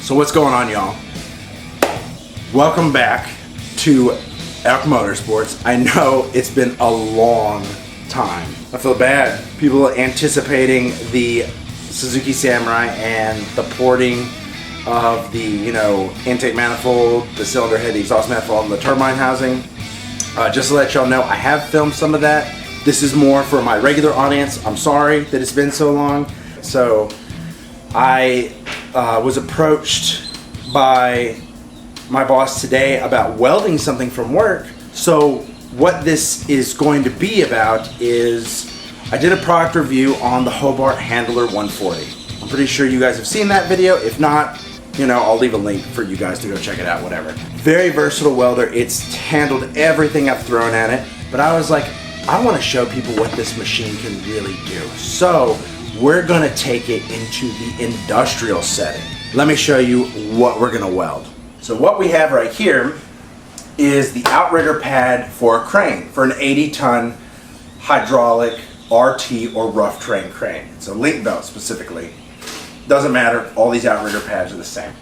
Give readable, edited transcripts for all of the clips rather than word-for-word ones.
So what's going on, y'all? Welcome back to Elk Motorsports. I know it's been a long time. I feel bad. People anticipating the Suzuki Samurai and the porting of the, intake manifold, the cylinder head, the exhaust manifold, and the turbine housing. Just to let y'all know, I have filmed some of that. This is more for my regular audience. I'm sorry that it's been so long. So I was approached by my boss today about welding something from work. So what this is going to be about is I did a product review on the Hobart Handler 140. I'm pretty sure you guys have seen that video. If not, I'll leave a link for you guys to go check it out, whatever. Very versatile welder. It's handled everything I've thrown at it. But I was like, I want to show people what this machine can really do. So we're gonna take it into the industrial setting. Let me show you what we're gonna weld. So what we have right here is the outrigger pad for a crane, for an 80-ton hydraulic RT or rough terrain crane. It's a link belt specifically. Doesn't matter, all these outrigger pads are the same.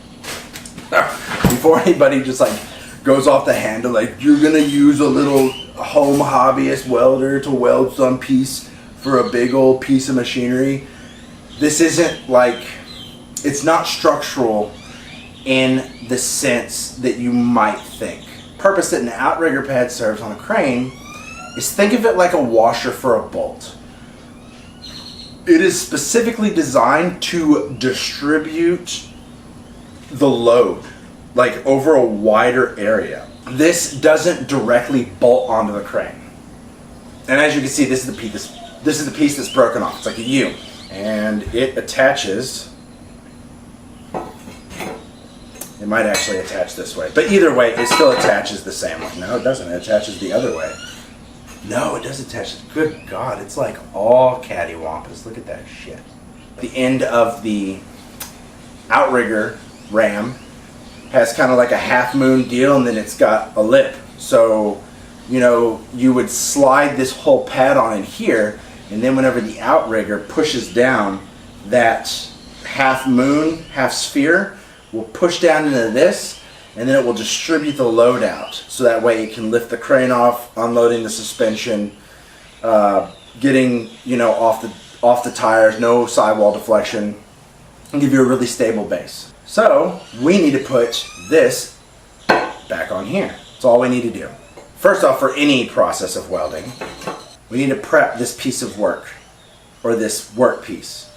Before anybody just goes off the handle, you're gonna use a little home hobbyist welder to weld some piece for a big old piece of machinery. This isn't it's not structural in the sense that you might think. The purpose that an outrigger pad serves on a crane is, think of it like a washer for a bolt. It is specifically designed to distribute the load over a wider area. This doesn't directly bolt onto the crane. And as you can see, this is the piece that's broken off. It's like a U. And it attaches. It might actually attach this way. But either way, it still attaches the same way. No, it doesn't. It attaches the other way. No, it does attach. Good God, it's all cattywampus. Look at that shit. The end of the outrigger ram has kind of a half moon deal, and then it's got a lip. So, you would slide this whole pad on in here, and then whenever the outrigger pushes down, that half moon, half sphere will push down into this, and then it will distribute the load out. So that way it can lift the crane off, unloading the suspension, getting, off the tires, no sidewall deflection, and give you a really stable base. So we need to put this back on here. That's all we need to do. First off, for any process of welding, we need to prep this piece of work, or this work piece.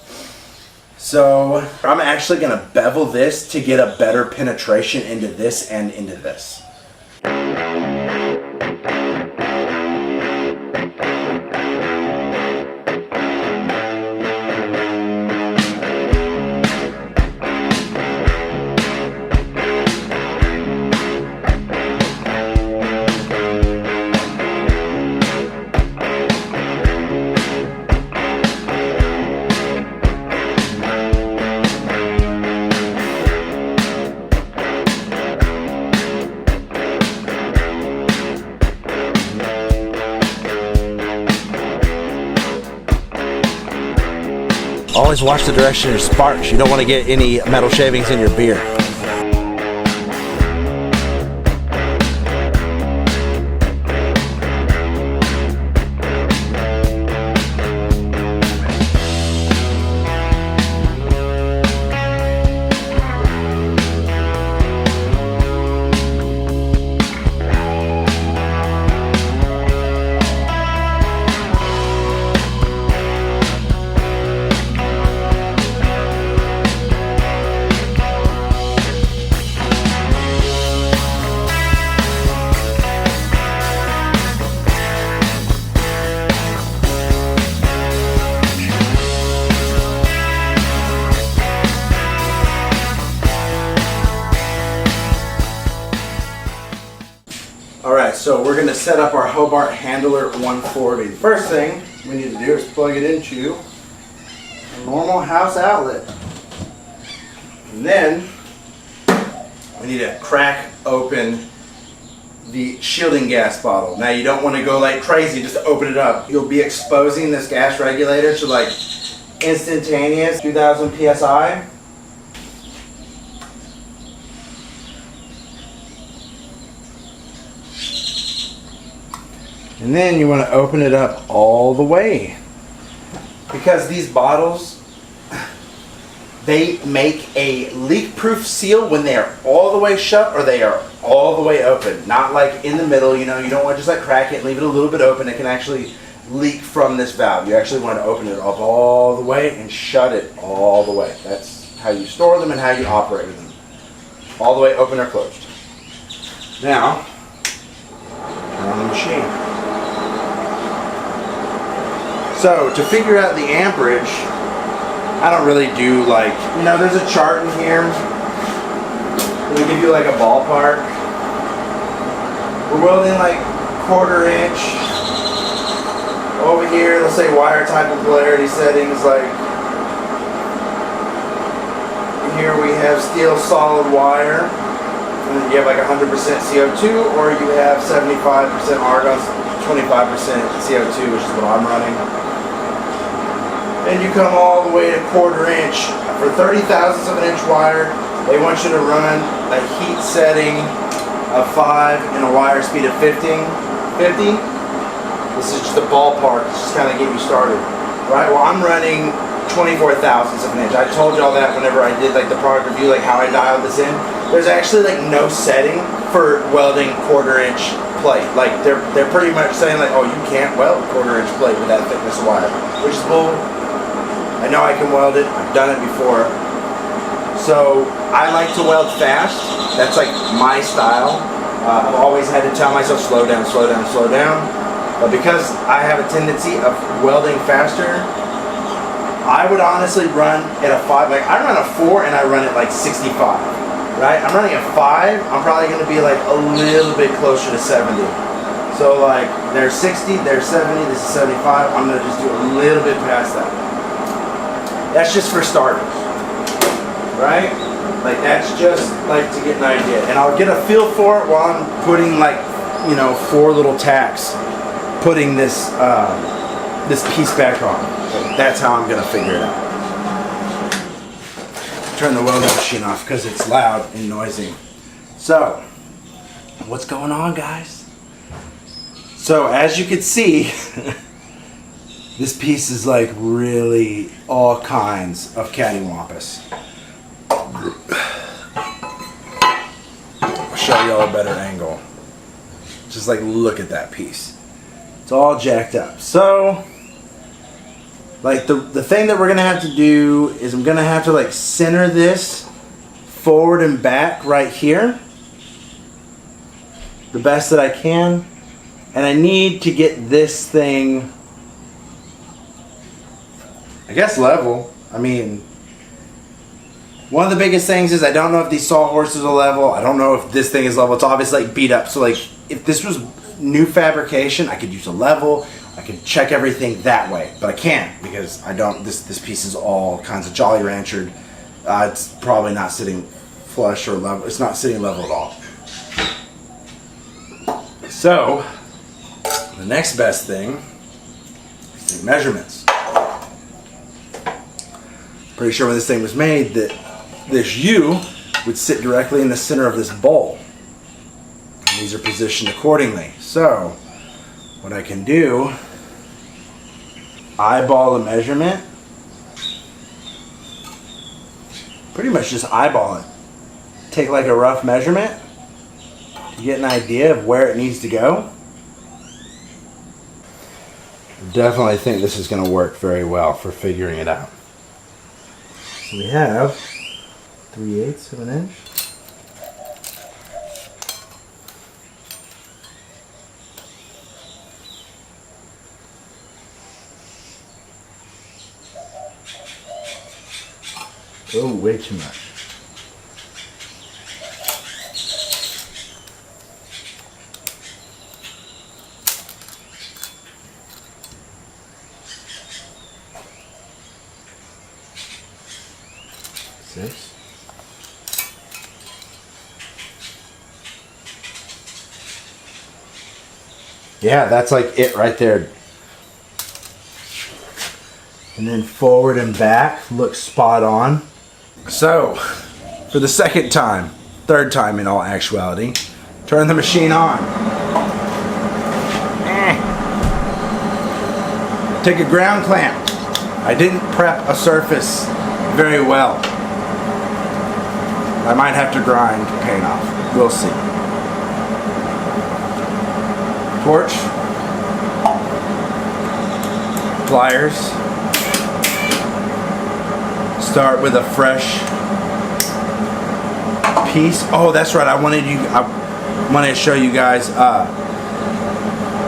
So I'm actually going to bevel this to get a better penetration into this and into this. Always watch the direction of your sparks. You don't want to get any metal shavings in your beer. Alright, so we're going to set up our Hobart Handler 140. The first thing we need to do is plug it into a normal house outlet. And then we need to crack open the shielding gas bottle. Now you don't want to go like crazy just to open it up. You'll be exposing this gas regulator to like instantaneous 2000 psi. And then you want to open it up all the way. Because these bottles, they make a leak-proof seal when they are all the way shut or they are all the way open. Not like in the middle, you know, you don't want to just like crack it and leave it a little bit open. It can actually leak from this valve. You actually want to open it up all the way and shut it all the way. That's how you store them and how you operate them. All the way open or closed. Now, turn on the machine. So, to figure out the amperage, I don't really do like, you know, there's a chart in here. It'll give you like a ballpark. We're welding like 1/4 inch. Over here, let's say wire type and polarity settings. Like here we have steel solid wire. And then you have like 100% CO2, or you have 75% argon, 25% CO2, which is what I'm running. And you come all the way to 1/4 inch. For 30 thousandths of an inch wire, they want you to run a heat setting of 5 and a wire speed of 50. This is just a ballpark, just kind of get you started. Right, well I'm running 24 thousandths of an inch. I told you all that whenever I did like the product review, like how I dialed this in. There's actually like no setting for welding 1/4 inch plate. Like they're pretty much saying like, oh, you can't weld 1/4 inch plate with that thickness of wire, which is bull. I know I can weld it. I've done it before. So I like to weld fast. That's like my style. I've always had to tell myself slow down, slow down, slow down. But because I have a tendency of welding faster, I would honestly run at a 5. Like I run a 4 and I run at like 65. Right? I'm running a 5. I'm probably going to be like a little bit closer to 70. So like there's 60, there's 70, this is 75. I'm going to just do a little bit past that. That's just for starters. Right? Like that's just like to get an idea. And I'll get a feel for it while I'm putting like, you know, 4 little tacks, putting this this piece back on. That's how I'm going to figure it out. Turn the welding machine off because it's loud and noisy. So, what's going on, guys? So, as you can see, this piece is like really all kinds of cattywampus. I'll show y'all a better angle. Just like look at that piece. It's all jacked up. So, like the thing that we're gonna have to do is I'm gonna have to like center this forward and back right here the best that I can, and I need to get this thing, I guess, level. I mean, one of the biggest things is I don't know if these sawhorses are level. I don't know if this thing is level. It's obviously like beat up. So like if this was new fabrication, I could use a level. I can check everything that way, but I can't because I don't. This piece is all kinds of Jolly Ranchered. It's probably not sitting flush or level. It's not sitting level at all. So the next best thing is take measurements. Pretty sure when this thing was made that this U would sit directly in the center of this bowl. And these are positioned accordingly. So what I can do, eyeball a measurement, pretty much just eyeball it. Take like a rough measurement to get an idea of where it needs to go. Definitely think this is going to work very well for figuring it out. So we have 3/8 of an inch. Oh, way too much. Six. Yeah, that's like it right there. And then forward and back looks spot on. So, for the second time, third time in all actuality, turn the machine on. Take a ground clamp. I didn't prep a surface very well. I might have to grind paint off. We'll see. Torch. Pliers. Start with a fresh piece. Oh, that's right. I wanted to show you guys.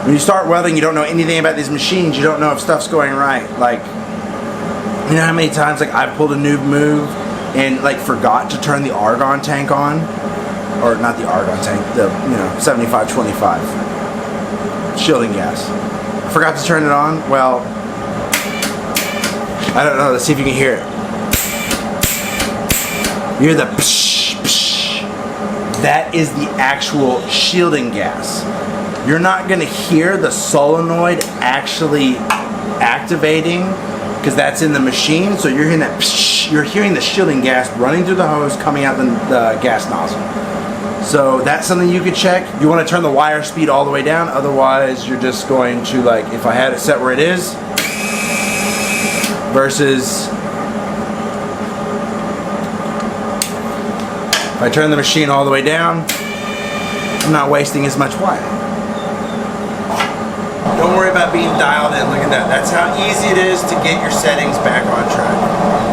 When you start welding, you don't know anything about these machines. You don't know if stuff's going right. Like, you know how many times like I've pulled a noob move and like forgot to turn the argon tank on, or not the argon tank, the 7525 shielding gas. I forgot to turn it on. Well, I don't know. Let's see if you can hear it. You hear the psh, psh. That is the actual shielding gas. You're not going to hear the solenoid actually activating because that's in the machine. So you're hearing that psh, you're hearing the shielding gas running through the hose coming out the gas nozzle. So that's something you could check. You want to turn the wire speed all the way down, otherwise you're just going to, like, if I had it set where it is versus if I turn the machine all the way down, I'm not wasting as much wire. Don't worry about being dialed in. Look at that. That's how easy it is to get your settings back on track.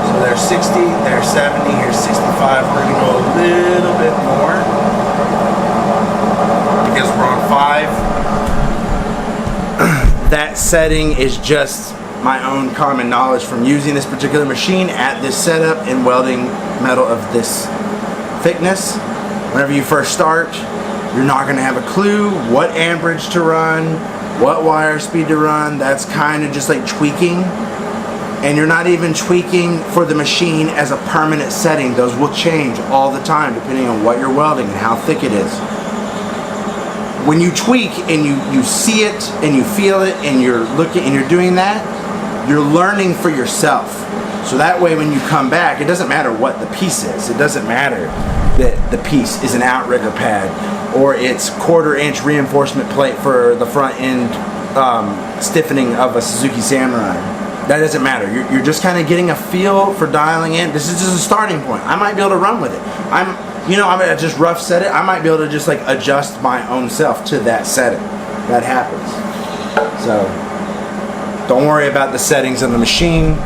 So there's 60, there's 70, here's 65. We're going to go a little bit more because we're on 5. That setting is just my own common knowledge from using this particular machine at this setup and welding metal of this thickness. Whenever you first start, you're not going to have a clue what amperage to run, what wire speed to run. That's kind of just like tweaking, and you're not even tweaking for the machine as a permanent setting. Those will change all the time depending on what you're welding and how thick it is. When you tweak and you see it and you feel it and you're looking and you're doing that, you're learning for yourself. So that way when you come back, it doesn't matter what the piece is. It doesn't matter that the piece is an outrigger pad or it's 1/4 inch reinforcement plate for the front end stiffening of a Suzuki Samurai. That doesn't matter. You're just kind of getting a feel for dialing in. This is just a starting point. I might be able to run with it. I'm gonna just rough set it. I might be able to just like adjust my own self to that setting. That happens. So don't worry about the settings of the machine.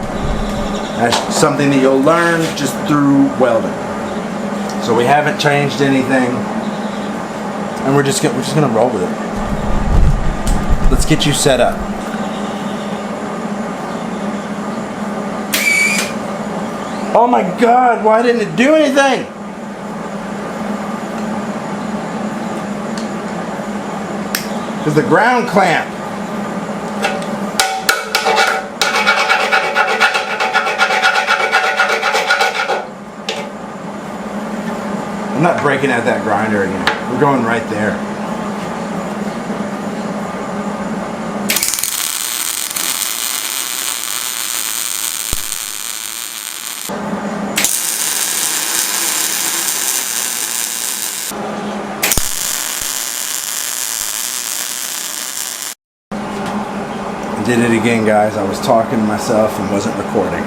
That's something that you'll learn just through welding. So we haven't changed anything, and we're just gonna roll with it. Let's get you set up. Oh my God! Why didn't it do anything? Because the ground clamp. I'm not breaking out that grinder again. We're going right there. I did it again, guys. I was talking to myself and wasn't recording.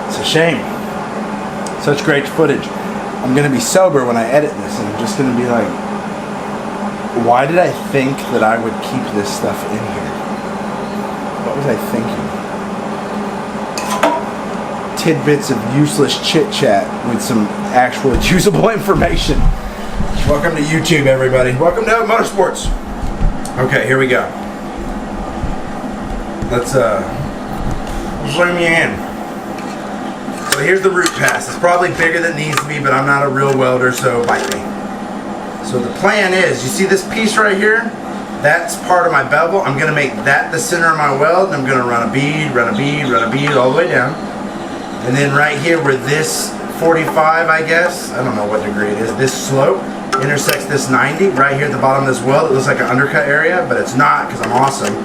It's a shame. Such great footage. I'm going to be sober when I edit this, and I'm just going to be like, why did I think that I would keep this stuff in here? What was I thinking? Tidbits of useless chit-chat with some actual usable information. Welcome to YouTube, everybody. Welcome to Motorsports. Okay, here we go. Let's zoom you in. So here's the root pass. It's probably bigger than it needs to be, but I'm not a real welder, so bite me. So the plan is, you see this piece right here? That's part of my bevel. I'm gonna make that the center of my weld, and I'm gonna run a bead, run a bead, run a bead all the way down. And then right here where this 45, I guess, I don't know what degree it is, this slope intersects this 90, right here at the bottom of this weld. It looks like an undercut area, but it's not, because I'm awesome.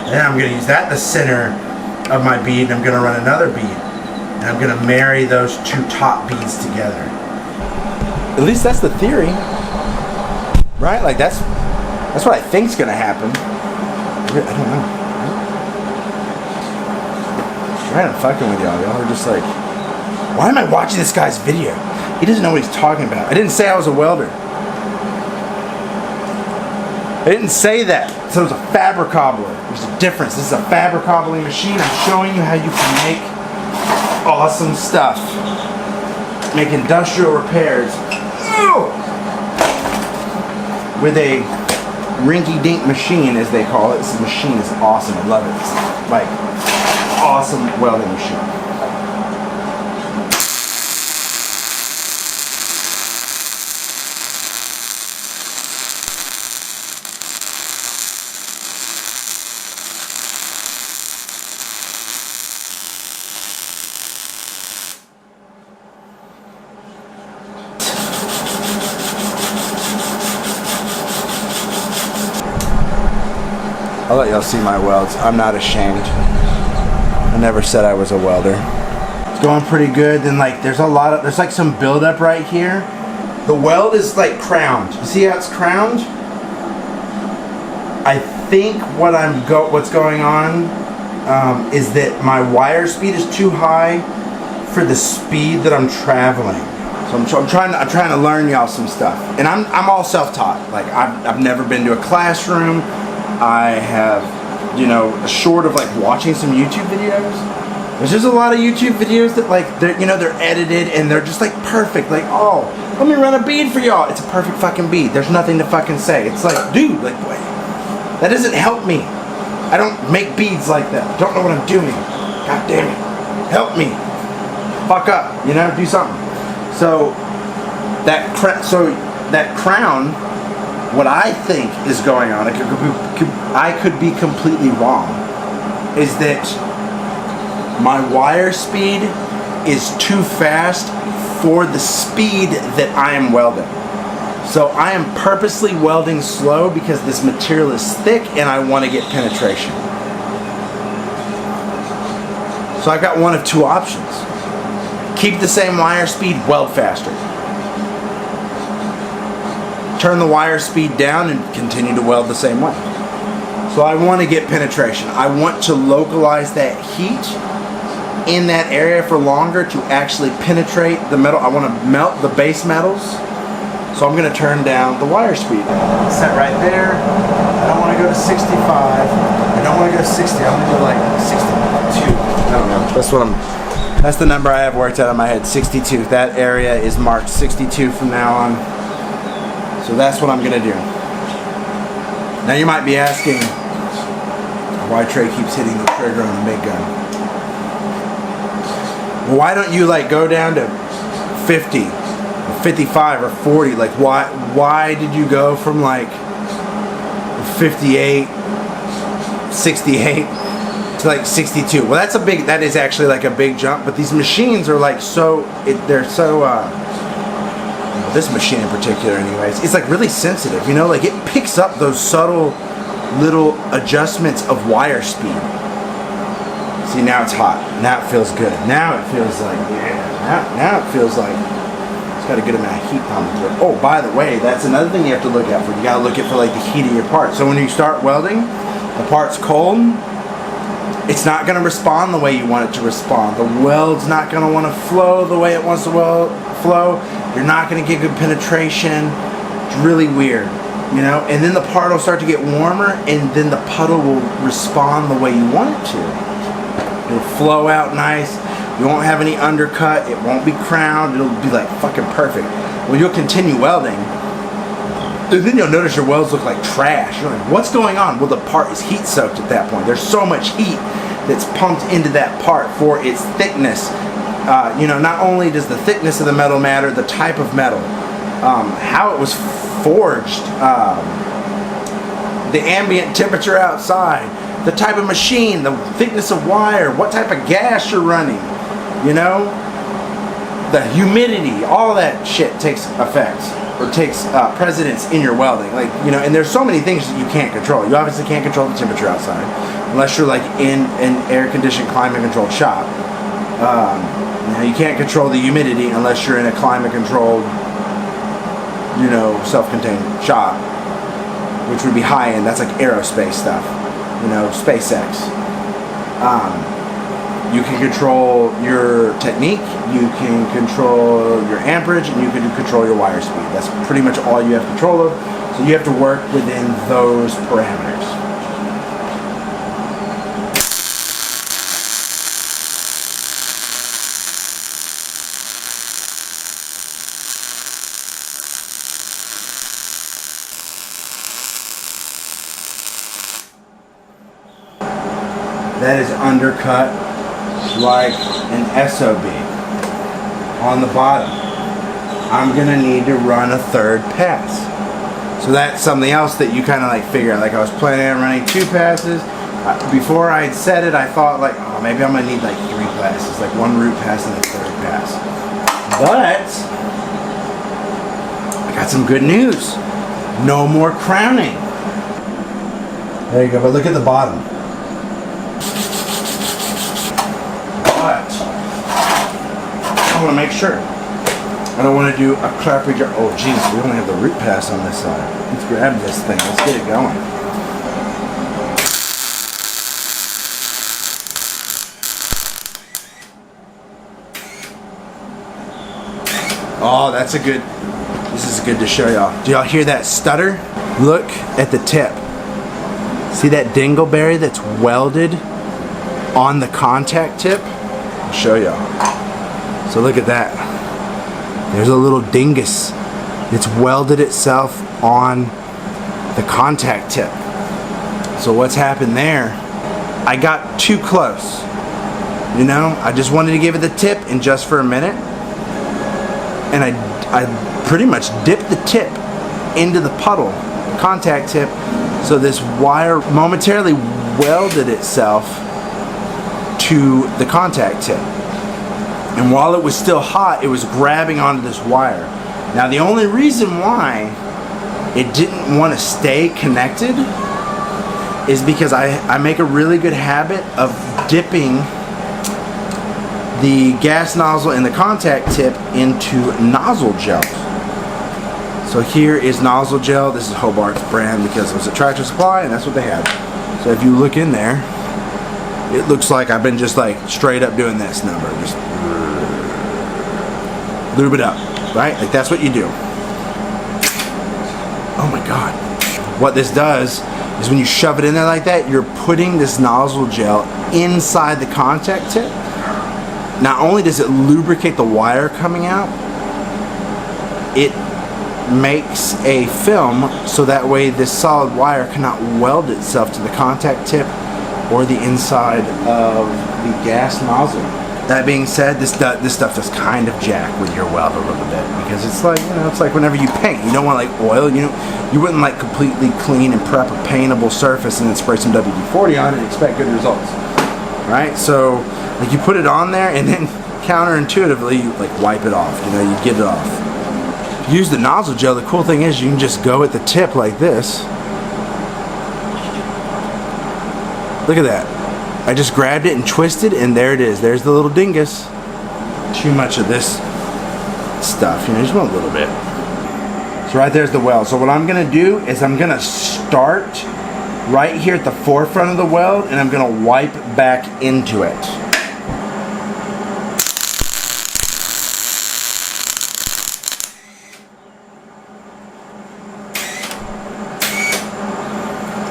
And I'm gonna use that the center of my bead, and I'm gonna run another bead. And I'm going to marry those two top beads together. At least that's the theory. Right? Like that's what I think's going to happen. I don't know. Right, I'm fucking with y'all. Y'all are just like, why am I watching this guy's video? He doesn't know what he's talking about. I didn't say I was a welder. I didn't say that. So it's a fabricobbler. There's a difference. This is a fabricobbling machine. I'm showing you how you can make awesome stuff. Make industrial repairs with a rinky-dink machine, as they call it. This machine is awesome. I love it. It's like awesome welding machine. I'll let y'all see my welds. I'm not ashamed. I never said I was a welder. It's going pretty good. Then like there's like some buildup right here. The weld is like crowned. You see how it's crowned? I think what's going on is that my wire speed is too high for the speed that I'm traveling. So I'm trying to learn y'all some stuff. And I'm all self-taught. Like I've never been to a classroom. I have, short of like watching some YouTube videos. There's just a lot of YouTube videos that like they're edited and they're just like perfect. Like, oh, let me run a bead for y'all. It's a perfect fucking bead. There's nothing to fucking say. It's like, dude, like, wait, that doesn't help me. I don't make beads like that. I don't know what I'm doing. God damn it, help me. Fuck up, do something. So that crown. What I think is going on, I could be completely wrong, is that my wire speed is too fast for the speed that I am welding. So I am purposely welding slow because this material is thick and I want to get penetration. So I've got one of two options. Keep the same wire speed, weld faster. Turn the wire speed down and continue to weld the same way. So I want to get penetration. I want to localize that heat in that area for longer to actually penetrate the metal. I want to melt the base metals. So I'm going to turn down the wire speed. Set right there. I don't want to go to 65. I don't want to go to 60. I'm going to go like 62. I don't know. That's the number I have worked out in my head, 62. That area is marked 62 from now on. So that's what I'm going to do. Now you might be asking why Trey keeps hitting the trigger on the big gun. Well, why don't you like go down to 50 or 55 or 40? Like why did you go from like 58, 68 to like 62? Well, that is actually like a big jump, but these machines are like this machine in particular anyways, it's like really sensitive, like it picks up those subtle little adjustments of wire speed. See, now it's hot. Now it feels good. Now it feels like, now it feels like it's got a good amount of heat pumping through it. Oh, by the way, that's another thing you have to look out for. You gotta look at for like the heat of your part. So when you start welding, the part's cold, it's not gonna respond the way you want it to respond. The weld's not gonna want to flow the way it wants to flow. You're not going to get good penetration. It's really weird, and then the part will start to get warmer and then the puddle will respond the way you want it to. It'll flow out nice. You won't have any undercut. It won't be crowned. It'll be like fucking perfect. Well, you'll continue welding and then you'll notice your welds look like trash. You're like, what's going on? Well, the part is heat soaked at that point. There's so much heat that's pumped into that part for its thickness. Not only does the thickness of the metal matter, the type of metal, how it was forged, the ambient temperature outside, the type of machine, the thickness of wire, what type of gas you're running, the humidity, all that shit takes effect or takes precedence in your welding. Like, and there's so many things that you can't control. You obviously can't control the temperature outside unless you're like in an air-conditioned, climate-controlled shop. You can't control the humidity unless you're in a climate-controlled, self-contained shop, which would be high-end. That's like aerospace stuff. you know, SpaceX. You can control your technique, you can control your amperage, and you can control your wire speed. That's pretty much all you have control of. So you have to work within those parameters. That is undercut like an SOB. On the bottom, I'm gonna need to run a third pass. So that's something else that you kind of like figure out. Like I was planning on running 2 passes. Before I had said it, I thought like, oh, maybe I'm gonna need like 3 passes, like 1 root pass and a third pass. But I got some good news. No more crowning. There you go, but look at the bottom. But I want to make sure. I don't want to do a crappy job. Oh geez, we only have the root pass on this side. Let's grab this thing. Let's get it going. Oh, that's a good. This is good to show y'all. Do y'all hear that stutter? Look at the tip. See that dingleberry that's welded on the contact tip? I'll show y'all. So look at that. There's a little dingus. It's welded itself on the contact tip. So what's happened there? I got too close. You know, I just wanted to give it the tip in just for a minute. And I pretty much dipped the tip into the puddle, contact tip. So this wire momentarily welded itself to the contact tip. And while it was still hot, it was grabbing onto this wire. Now the only reason why it didn't want to stay connected is because I make a really good habit of dipping the gas nozzle and the contact tip into nozzle gel. So here is nozzle gel. This is Hobart's brand because it was a Tractor Supply and that's what they had. So if you look in there, it looks like I've been just like straight up doing this number. Just lube it up, right? Like that's what you do. Oh my God. What this does is when you shove it in there like that, you're putting this nozzle gel inside the contact tip. Not only does it lubricate the wire coming out, it makes a film so that way this solid wire cannot weld itself to the contact tip or the inside of the gas nozzle. That being said, this stuff is kind of jack with your weld a little bit because it's like, you know, it's like whenever you paint, you don't want like oil, you wouldn't like completely clean and prep a paintable surface and then spray some WD-40 on it and expect good results, right? So like you put it on there and then counterintuitively you like wipe it off, you know, you get it off. If you use the nozzle gel, the cool thing is you can just go at the tip like this. Look at that. I just grabbed it and twisted and there it is. There's the little dingus. Too much of this stuff, you know, just want a little bit. So right there's the weld. So what I'm gonna do is I'm gonna start right here at the forefront of the weld and I'm gonna wipe back into it.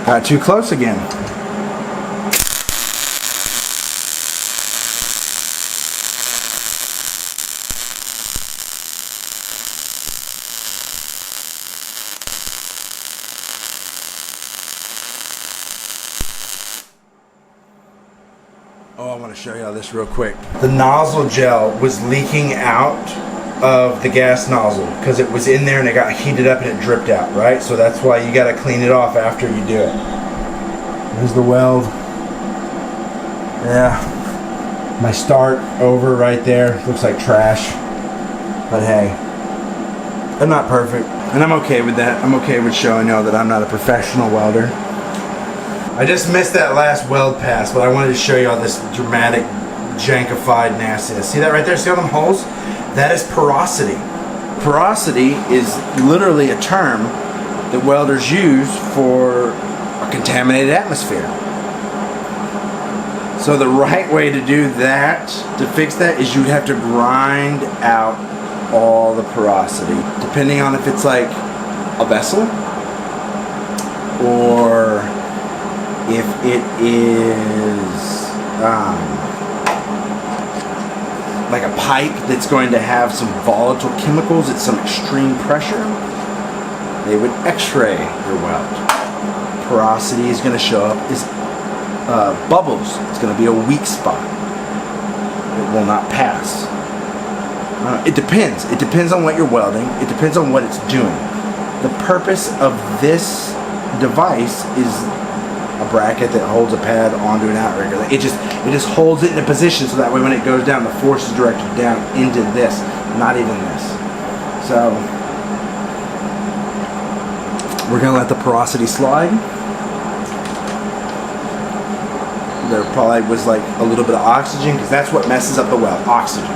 Got too close again. Oh, I want to show y'all this real quick. The nozzle gel was leaking out of the gas nozzle because it was in there and it got heated up and it dripped out, right? So that's why you got to clean it off after you do it. There's the weld. Yeah. My start over right there. Looks like trash. But hey, I'm not perfect. And I'm okay with that. I'm okay with showing y'all that I'm not a professional welder. I just missed that last weld pass, but I wanted to show y'all this dramatic, jankified nastiness. See that right there? See all them holes? That is porosity. Porosity is literally a term that welders use for a contaminated atmosphere. So the right way to do that, to fix that, is you'd have to grind out all the porosity. Depending on if it's like a vessel or if it is like a pipe that's going to have some volatile chemicals at some extreme pressure, they would x-ray your weld. Porosity is going to show up as bubbles. It's going to be a weak spot. It will not pass. It depends. It depends on what you're welding. It depends on what it's doing. The purpose of this device is a bracket that holds a pad onto an outrigger. It just holds it in a position so that way when it goes down, the force is directed down into this, not even this. So we're gonna let the porosity slide. There probably was like a little bit of oxygen, because that's what messes up the weld, oxygen,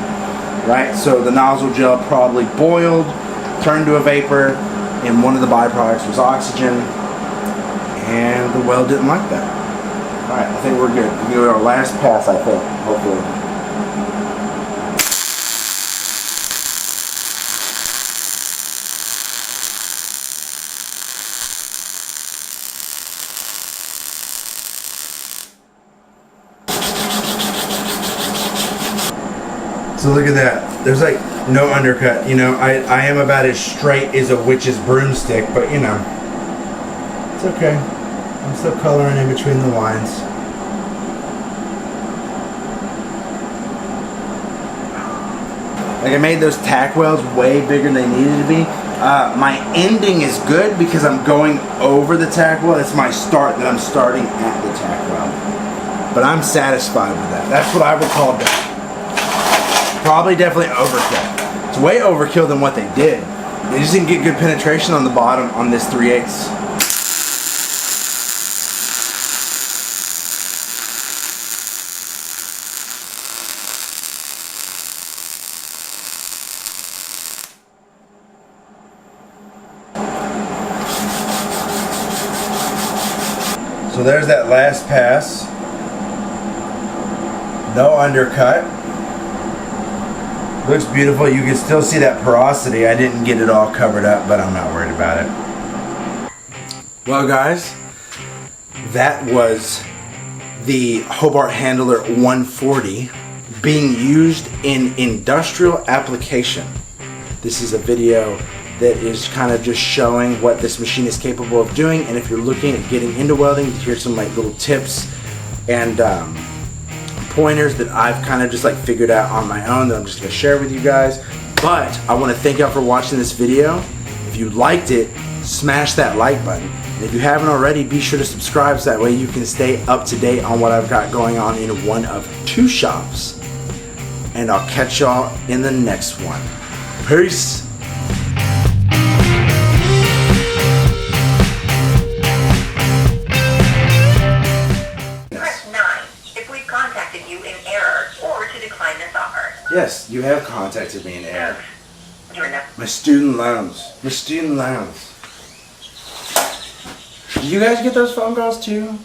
right? So the nozzle gel probably boiled, turned to a vapor, and one of the byproducts was oxygen. And the weld didn't like that. Alright, I think we're good. We're going to do our last pass, I think, hopefully. So look at that. There's like no undercut. You know, I am about as straight as a witch's broomstick, but you know, it's okay. I'm still coloring in between the lines. Like I made those tack welds way bigger than they needed to be. My ending is good because I'm going over the tack weld. It's my start that I'm starting at the tack weld. But I'm satisfied with that. That's what I would call that. Probably definitely overkill. It's way overkill than what they did. They just didn't get good penetration on the bottom on this 3/8. So there's that last pass. No undercut. Looks beautiful. You can still see that porosity. I didn't get it all covered up, but I'm not worried about it. Well guys, that was the Hobart Handler 140 being used in industrial application. This is a video that is kind of just showing what this machine is capable of doing, and if you're looking at getting into welding, here's some like little tips and pointers that I've kind of just like figured out on my own that I'm just going to share with you guys. But I want to thank y'all for watching this video. If you liked it, smash that like button, and if you haven't already, be sure to subscribe so that way you can stay up to date on what I've got going on in one of 2 shops. And I'll catch y'all in the next one. Peace. Yes, you have contacted me in error. My student loans. My student loans. Do you guys get those phone calls too?